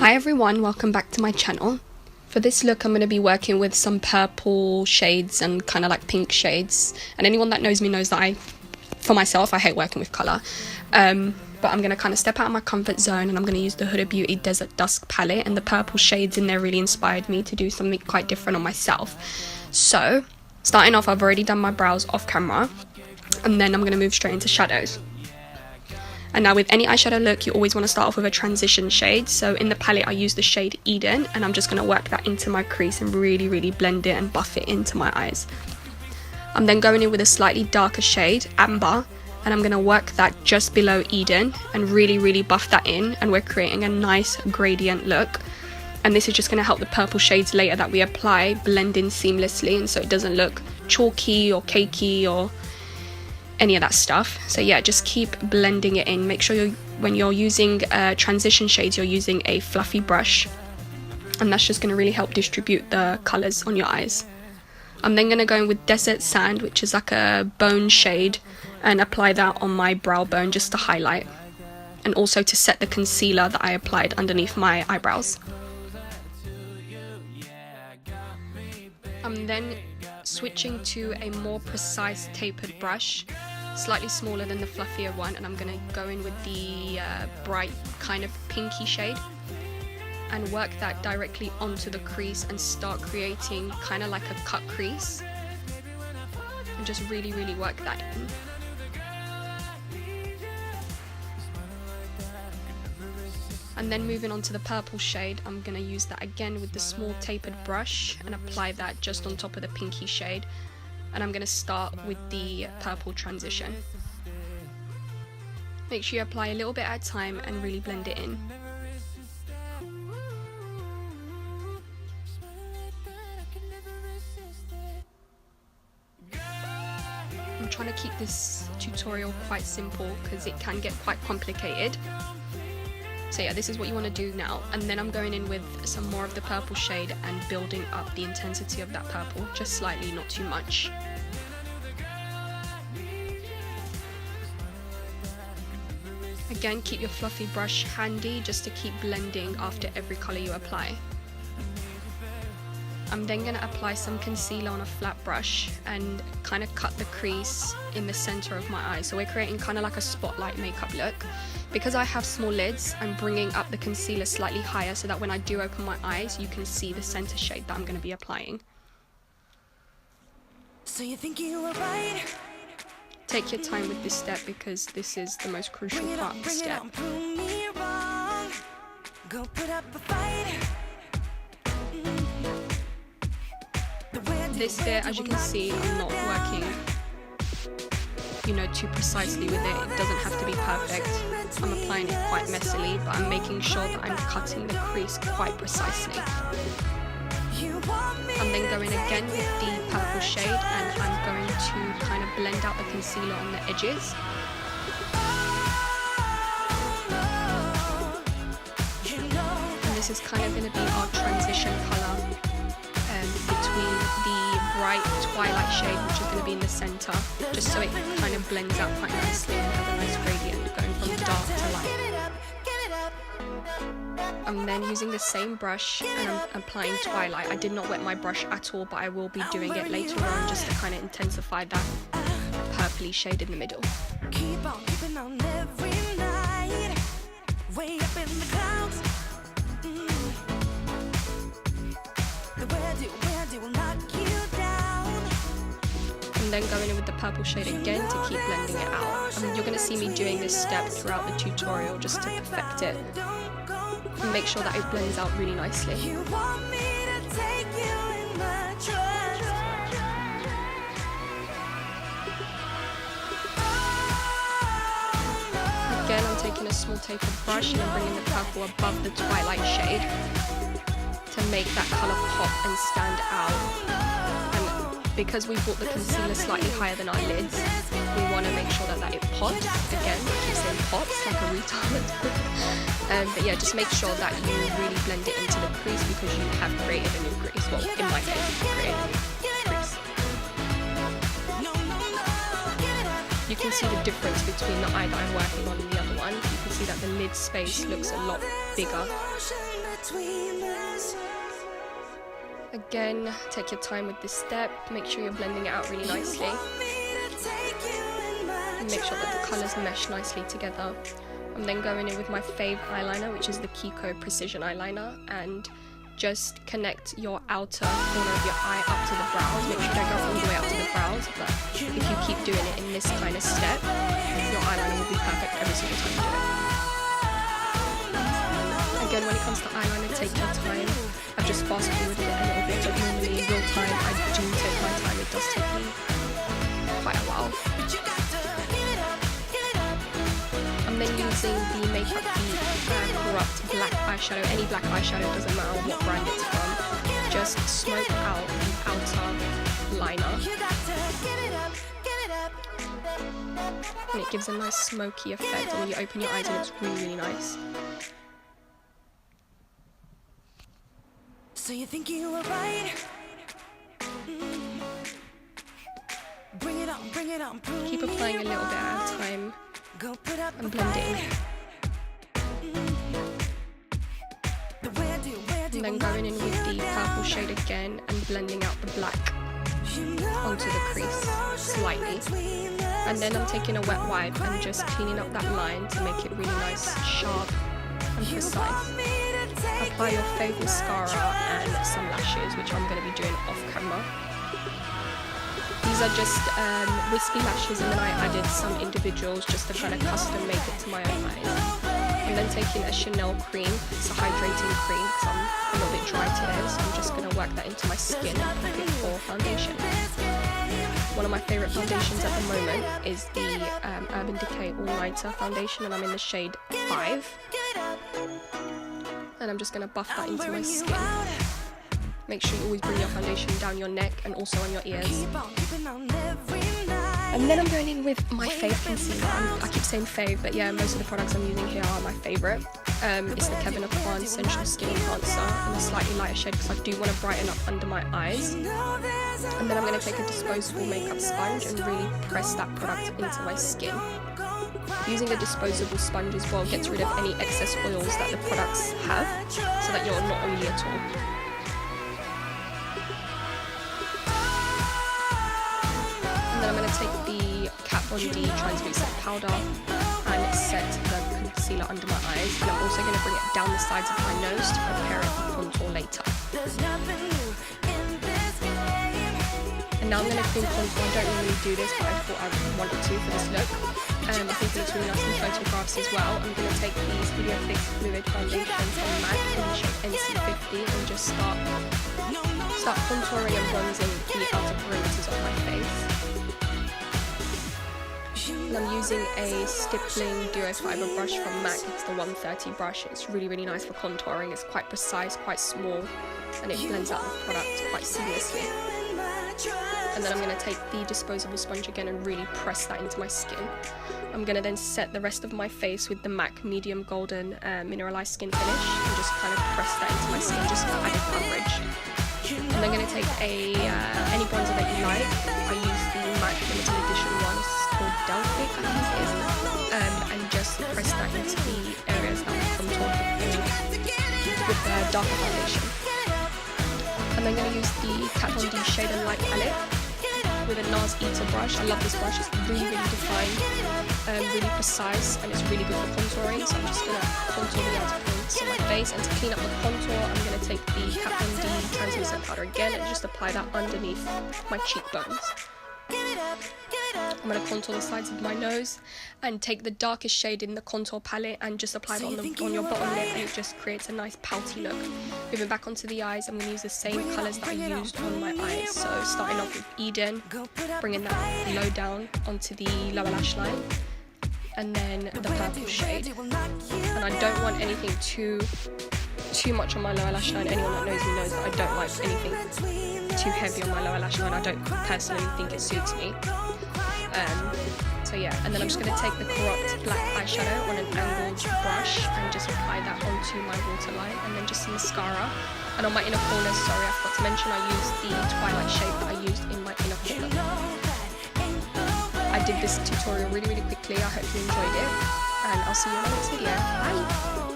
Hi everyone, welcome back to my channel. For this look I'm going to be working with some purple shades and kind of like pink shades, and anyone that knows me knows that for myself I hate working with colour, but I'm going to kind of step out of my comfort zone and I'm going to use the Huda Beauty Desert Dusk palette, and the purple shades in there really inspired me to do something quite different on myself. So starting off, I've already done my brows off camera, and then I'm going to move straight into shadows. And now with any eyeshadow look, you always want to start off with a transition shade. So in the palette I use the shade Eden, and I'm just going to work that into my crease and really blend it and buff it into my eyes. I'm then going in with a slightly darker shade, Amber, and I'm going to work that just below Eden and really buff that in, and we're creating a nice gradient look. And this is just going to help the purple shades later that we apply blend in seamlessly, and so it doesn't look chalky or cakey or any of that stuff. So yeah, just keep blending it in. Make sure when you're using transition shades, you're using a fluffy brush, and that's just going to really help distribute the colors on your eyes. I'm then going to go in with Desert Sand, which is like a bone shade, and apply that on my brow bone just to highlight, and also to set the concealer that I applied underneath my eyebrows. I'm then switching to a more precise tapered brush, slightly smaller than the fluffier one, and I'm going to go in with the bright kind of pinky shade and work that directly onto the crease and start creating kind of like a cut crease, and just really work that in. And then moving on to the purple shade, I'm going to use that again with the small tapered brush and apply that just on top of the pinky shade, and I'm going to start with the purple transition. Make sure you apply a little bit at a time and really blend it in. I'm trying to keep this tutorial quite simple because it can get quite complicated. So yeah, this is what you want to do now, and then I'm going in with some more of the purple shade and building up the intensity of that purple, just slightly, not too much. Again, keep your fluffy brush handy just to keep blending after every colour you apply. I'm then going to apply some concealer on a flat brush and kind of cut the crease in the centre of my eye. So we're creating kind of like a spotlight makeup look. Because I have small lids, I'm bringing up the concealer slightly higher so that when I do open my eyes, you can see the centre shade that I'm going to be applying. So you think you were right? Take your time with this step because this is the most crucial part of the step. This bit, as you can see, I'm not working, too precisely with it. It doesn't have to be perfect. I'm applying it quite messily, but I'm making sure that I'm cutting the crease quite precisely. I'm then going again with the purple shade, and I'm going to kind of blend out the concealer on the edges. And this is kind of going to be our transition colour between the bright twilight shade, which is going to be in the centre, just so it kind of blends out quite nicely and have a nice gradient going from dark to light. I'm then using the same brush and I'm applying twilight. I did not wet my brush at all, but I will be doing it later on just to kind of intensify that purpley shade in the middle. Keep on keeping on every night, way up in the clouds. And then going in with the purple shade again to keep blending it out. You're going to see me doing this step throughout the tutorial just to perfect it and make sure that it blends out really nicely. Again, I'm taking a small tapered brush and I'm bringing the purple above the twilight shade to make that colour pop and stand out. Because we brought the concealer slightly higher than our lids, we want to make sure that it pops. Again, I keep saying pops like a retard. But yeah, just make sure that you really blend it into the crease because you have created a new crease. Well, in my case, you've created a new crease. You can see the difference between the eye that I'm working on and the other one. You can see that the lid space looks a lot bigger Again, take your time with this step. Make sure you're blending it out really nicely. And make sure that the colours mesh nicely together. I'm then going in with my fave eyeliner, which is the Kiko Precision Eyeliner, and just connect your outer corner of your eye up to the brows. Make sure you don't go all the way up to the brows, but if you keep doing it in this kind of step, your eyeliner will be perfect every single time you do it. Again, when it comes to eyeliner, take your time. I've just fast forwarded it a little bit, but normally real time, I do take my time. It does take me quite a while. I'm then using the Makeup Geek Corrupt black eyeshadow. Any black eyeshadow, doesn't matter what brand it's from. Just smoke out the outer liner. And it gives a nice smoky effect, and when you open your eyes it looks really, really nice. So you think you were right? Bring it on, bring it on. Keep applying a little bit at a time and blend it in. And then going in with the purple shade again and blending out the black onto the crease slightly. And then I'm taking a wet wipe and just cleaning up that line to make it really nice, sharp and precise. Apply your fave mascara and some lashes, which I'm going to be doing off camera. These are just wispy lashes, and then I added some individuals just to kind of custom make it to my own eyes. I'm then taking a Chanel cream. It's a hydrating cream because I'm a little bit dry today, so I'm just going to work that into my skin for foundation. One of my favourite foundations at the moment is the Urban Decay All Nighter foundation, and I'm in the shade 5. And I'm just going to buff that into my skin. Make sure you always bring your foundation down your neck and also on your ears. And then I'm going in with my fave concealer. I keep saying fave, but yeah, most of the products I'm using here are my favourite. It's the Kevyn Aucoin Sensual Skin Enhancer in a slightly lighter shade because I do want to brighten up under my eyes. And then I'm going to take a disposable makeup sponge and really press that product into my skin. Using a disposable sponge as well gets rid of any excess oils that the products have, so that you're not oily at all. And then I'm going to take the Kat Von D translucent powder and set the concealer under my eyes, and I'm also going to bring it down the sides of my nose to prepare it for contour later. And now I'm going to cream contour. I don't normally do this, but I thought I wanted to for this look. I think it looks really nice in photographs as well. I'm going to take the Studio Fix Fluid Foundation from MAC in the shade NC50 and just start contouring and bronzing the outer perimeters of my face. And I'm using a stippling duo fiber brush from MAC. It's the 130 brush. It's really, really nice for contouring. It's quite precise, quite small, and it blends out the product quite seamlessly. And then I'm going to take the disposable sponge again and really press that into my skin. I'm going to then set the rest of my face with the MAC Medium Golden Mineralized Skin Finish and just kind of press that into my skin just for added coverage. And I'm going to take any bronzer that you like. I use the MAC Limited Edition one. It's called Delphic, I think it is. And just press that into the areas that I contour with the darker foundation. And I'm going to use the Kat Von D Shade and Light palette with a NARS Eater brush. I love this brush. It's really, really defined, really precise, and it's really good for contouring. So I'm just going to contour the outer points of my face. And to clean up the contour, I'm going to take the Kat Von D translucent powder again and just apply that underneath my cheekbones. I'm going to contour the sides of my nose and take the darkest shade in the contour palette and just apply it on your bottom lip, and it just creates a nice pouty look. Moving back onto the eyes, I'm going to use the same colours that I used on my eyes. So starting off with Eden, bringing that low down onto the lower lash line, and then the purple shade. And I don't want anything too much on my lower lash line. Anyone that knows me knows that I don't like anything too heavy on my lower lash line. I don't personally think it suits me. So yeah, and then I'm just going to take the Corrupt black eyeshadow on an angled brush and just apply that onto my waterline, and then just some mascara. And on my inner corners, sorry, I forgot to mention, I used the Twilight shade that I used in my inner corner. I did this tutorial really, really quickly. I hope you enjoyed it, and I'll see you in my next video. Bye!